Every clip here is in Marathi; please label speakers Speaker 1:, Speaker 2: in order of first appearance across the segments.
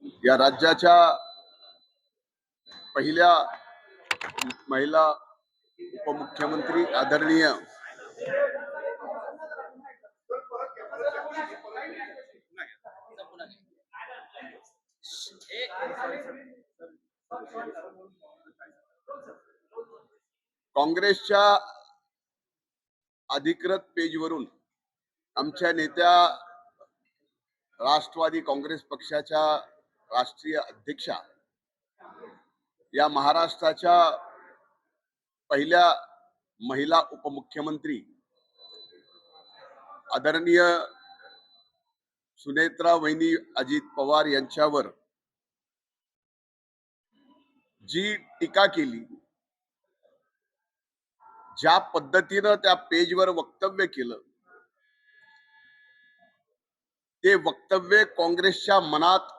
Speaker 1: या राज्याच्या पहिल्या महिला उपमुख्यमंत्री आदरणीय काँग्रेसच्या अधिकृत पेजवरून आमच्या नेत्या राष्ट्रवादी काँग्रेस पक्षाच्या राष्ट्रीय अध्यक्षा या महाराष्ट्राच्या पहिल्या महिला उपमुख्यमंत्री आदरणीय सुनेत्रा वहिनी अजित पवार यांच्यावर जी टीका केली, ज्या पद्धतीनं त्या पेजवर वक्तव्य केलं, ते वक्तव्य काँग्रेसच्या मनात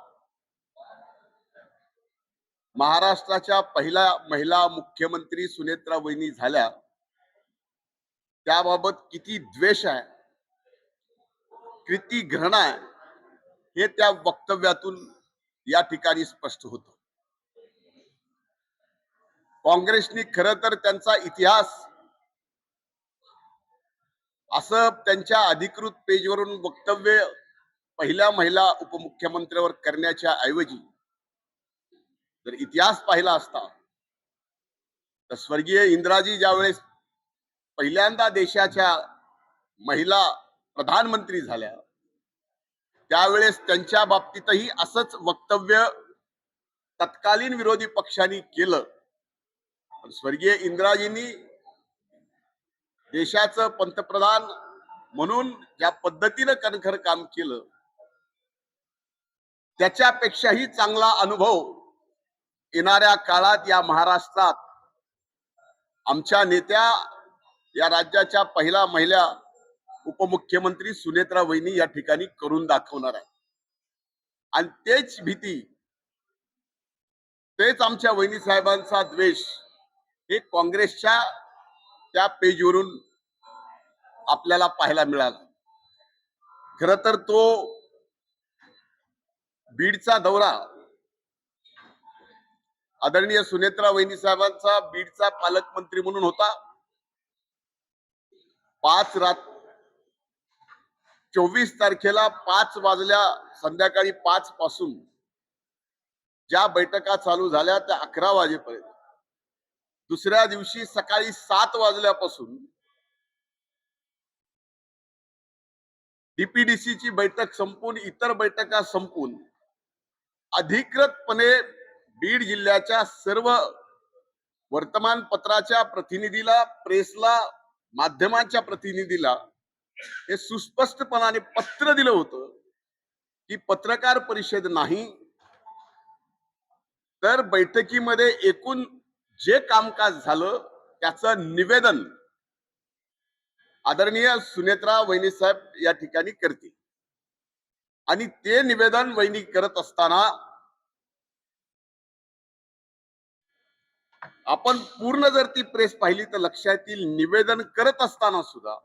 Speaker 1: महाराष्ट्राच्या पहिल्या महिला मुख्यमंत्री सुनेत्रा वहिनी झाल्या त्याबाबत किती द्वेष आहे, किती घृणा आहे, हे त्या वक्तव्यातून या ठिकाणी स्पष्ट होतं. काँग्रेसने खरं तर त्यांचा इतिहास असं त्यांच्या अधिकृत पेजवरून वक्तव्य पहिल्या महिला उपमुख्यमंत्र्यावर करण्याच्या ऐवजी जर इतिहास पाहिला असता तर स्वर्गीय इंदिराजी ज्यावेळेस पहिल्यांदा देशाच्या महिला प्रधानमंत्री झाल्या त्यावेळेस त्यांच्या बाबतीतही असंच वक्तव्य तत्कालीन विरोधी पक्षांनी केलं. स्वर्गीय इंदिराजींनी देशाचं पंतप्रधान म्हणून ज्या पद्धतीनं कणखर काम केलं त्याच्यापेक्षाही चांगला अनुभव येणाऱ्या काळात या महाराष्ट्रात आमच्या नेत्या या राज्याच्या पहिला महिला उपमुख्यमंत्री सुनेत्रा वहिनी या ठिकाणी करून दाखवणार आहे. आणि तेच भीती, तेच आमच्या वहिनी साहेबांचा द्वेष हे काँग्रेसच्या त्या पेजवरून आपल्याला पाहायला मिळाला. खर तर तो बीडचा दौरा आदरणीय सुनेत्रा वहिनी साहेबांचा बीडचा पालकमंत्री म्हणून होता. 24 तारखेला 5 वाजल्या, संध्याकाळी 5 पासून ज्या बैठका चालू झाल्या त्या 11 वाजेपर्यंत, दुसऱ्या दिवशी सकाळी 7 वाजल्यापासून डीपीडीसीची बैठक संपून इतर बैठका संपून अधिकृतपणे बीड जिल्ह्याच्या सर्व वर्तमानपत्राच्या प्रतिनिधीला, प्रेसला, माध्यमांच्या प्रतिनिधीला हे सुस्पष्टपणाने पत्र दिलं होतं की पत्रकार परिषद नाही तर बैठकीमध्ये एकूण जे कामकाज झालं त्याचं निवेदन आदरणीय सुनेत्रा वहिनी साहेब या ठिकाणी करतील. आणि ते निवेदन वहिनी करत असताना आपण पूर्ण जर ती प्रेस पाहिली तर लक्षात येईल, निवेदन करत असताना सुद्धा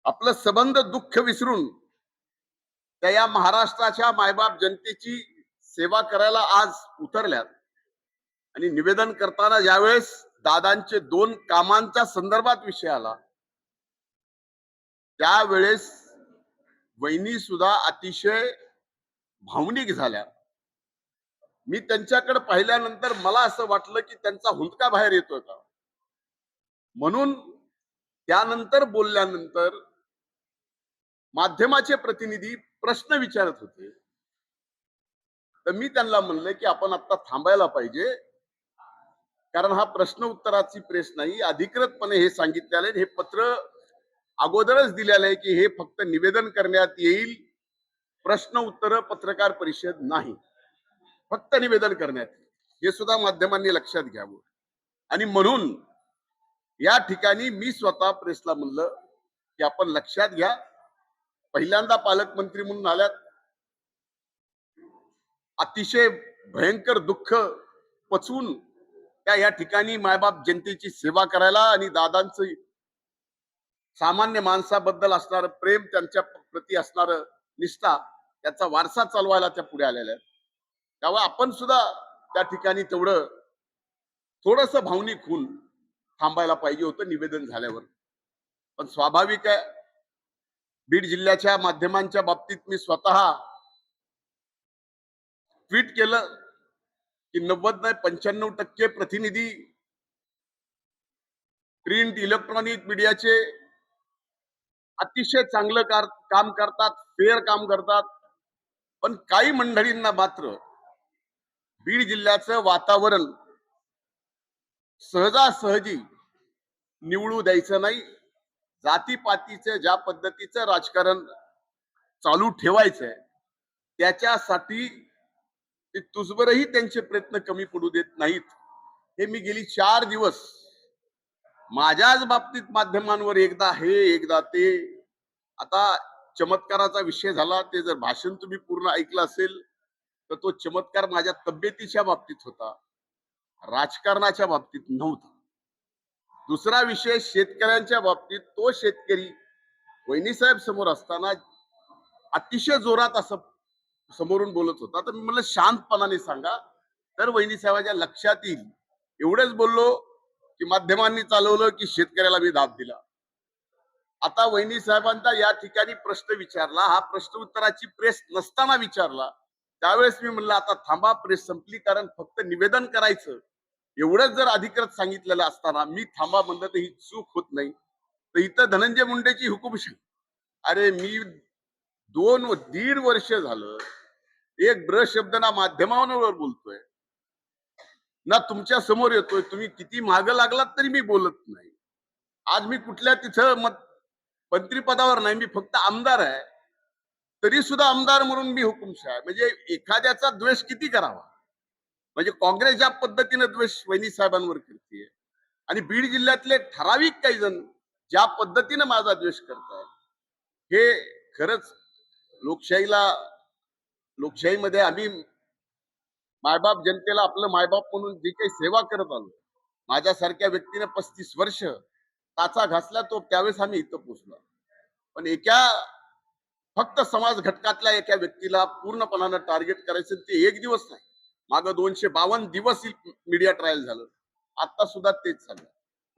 Speaker 1: आपलं संबंध दुःख विसरून त्या या महाराष्ट्राच्या मायबाप जनतेची सेवा करायला आज उतरल्यात. आणि निवेदन करताना ज्यावेळेस दादांचे 2 कामांच्या संदर्भात विषय आला त्यावेळेस वहिनी सुद्धा अतिशय भावनिक झाल्या. मी त्यांच्याकडे पाहिल्यानंतर मला असं वाटलं की त्यांचा हुंदका बाहेर येतोय का, म्हणून त्यानंतर बोलल्यानंतर माध्यमाचे प्रतिनिधी प्रश्न विचारत होते तर मी त्यांना म्हणलं की आपण आता थांबायला पाहिजे, कारण हा प्रश्न उत्तराची प्रेस नाही. अधिकृतपणे हे सांगितलेलं आहे, हे पत्र अगोदरच दिलेलं आहे की हे फक्त निवेदन करण्यात येईल, प्रश्न उत्तर पत्रकार परिषद नाही, फक्त निवेदन करण्यात येईल. हे सुद्धा माध्यमांनी लक्षात घ्यावं. आणि म्हणून या ठिकाणी मी स्वतः प्रेसला म्हणलं की आपण लक्षात घ्या, पहिल्यांदा पालकमंत्री म्हणून आल्यात, अतिशय भयंकर दुःख पचवून त्या या ठिकाणी मायबाप जनतेची सेवा करायला आणि दादांचं सामान्य माणसाबद्दल असणारं प्रेम, त्यांच्या प्रती असणारं निष्ठा त्याचा वारसा चालवायला त्या पुढे आलेल्या आहेत. त्यामुळे आपण सुद्धा त्या ठिकाणी तेवढं थोडस भावनिक होऊन थांबायला पाहिजे होतं निवेदन झाल्यावर. पण स्वाभाविक आहे, बीड जिल्ह्याच्या माध्यमांच्या बाबतीत मी स्वतः ट्विट केलं की 90 नाही 95% प्रतिनिधी प्रिंट इलेक्ट्रॉनिक मीडियाचे अतिशय चांगलं काम करतात, फेअर काम करतात. पण काही मंडळींना मात्र बीड जिल्ह्याचं वातावरण सहजासहजी निवडू द्यायचं नाही. जातीपातीचं ज्या पद्धतीचं राजकारण चालू ठेवायचंय त्याच्यासाठी ते तुझबरही त्यांचे प्रयत्न कमी पडू देत नाहीत. हे मी गेली 4 दिवस माझ्याच बाबतीत माध्यमांवर एकदा हे एकदा ते. आता चमत्काराचा विषय झाला, ते जर भाषण तुम्ही पूर्ण ऐकलं असेल तर तो चमत्कार माझ्या तब्येतीच्या बाबतीत होता, राजकारणाच्या बाबतीत नव्हता. दुसरा विषय शेतकऱ्यांच्या बाबतीत, तो शेतकरी वहिनी साहेब समोर असताना अतिशय जोरात असं समोरून बोलत होता. तर मी म्हणलं शांतपणाने सांगा तर वहिनी साहेबांच्या लक्षात येईल. एवढंच बोललो की माध्यमांनी चालवलं की शेतकऱ्याला मी दाब दिला. आता वहिनी साहेबांचा या ठिकाणी प्रश्न विचारला, हा प्रश्न उत्तराची प्रेस नसताना विचारला, त्यावेळेस मी म्हणलं आता थांबा, प्रेस संपली, कारण फक्त निवेदन करायचं एवढंच जर अधिकृत सांगितलेलं असताना मी थांबा म्हणलं तर ही चूक होत नाही. तर इथं धनंजय मुंडेची हुकुमशाही. अरे मी 2.5 वर्ष झालं एक ब्र शब्द ना माध्यमांवर बोलतोय ना तुमच्या समोर येतोय. तुम्ही किती मागं लागलात तरी मी बोलत नाही. आज मी कुठल्या तिथं मंत्रिपदावर नाही, मी फक्त आमदार आहे, तरी सुद्धा आमदार म्हणून मी हुकुमशाह आहे. म्हणजे एखाद्याचा द्वेष किती करावा, म्हणजे काँग्रेस ज्या पद्धतीने द्वेष वहिनी साहेबांवर करते आणि बीड जिल्ह्यातले ठराविक काही जण ज्या पद्धतीने माझा द्वेष करतात, हे खरंच लोकशाहीला लोकशाहीमध्ये आम्ही मायबाप जनतेला आपलं मायबाप म्हणून जी काही सेवा करत आलो, माझ्यासारख्या व्यक्तीने 35 वर्ष टाचा घासला, तो त्यावेळेस आम्ही इथं पोहोचलो. पण फक्त समाज घटकातल्या एका व्यक्तीला पूर्णपणानं टार्गेट करायचं, ते एक दिवस नाही, मागं 252 दिवस मीडिया ट्रायल झालं. आता सुद्धा तेच चाललं.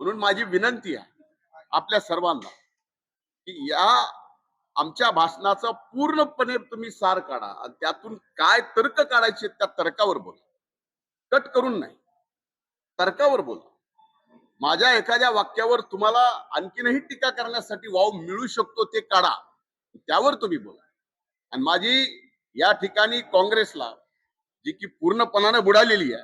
Speaker 1: म्हणून माझी विनंती आहे आपल्या सर्वांना की या आमच्या भाषणाचा पूर्णपणे तुम्ही सार काढा आणि त्यातून काय तर्क काढायचे त्या तर्कावर बोला, कट करून नाही, तर्कावर बोला. माझ्या एखाद्या वाक्यावर तुम्हाला आणखीनही टीका करण्यासाठी वाव मिळू शकतो, ते काढा, त्यावर तुम्ही बोला. आणि माझी या ठिकाणी काँग्रेसला जी की पूर्णपणाने बुडालेली आहे,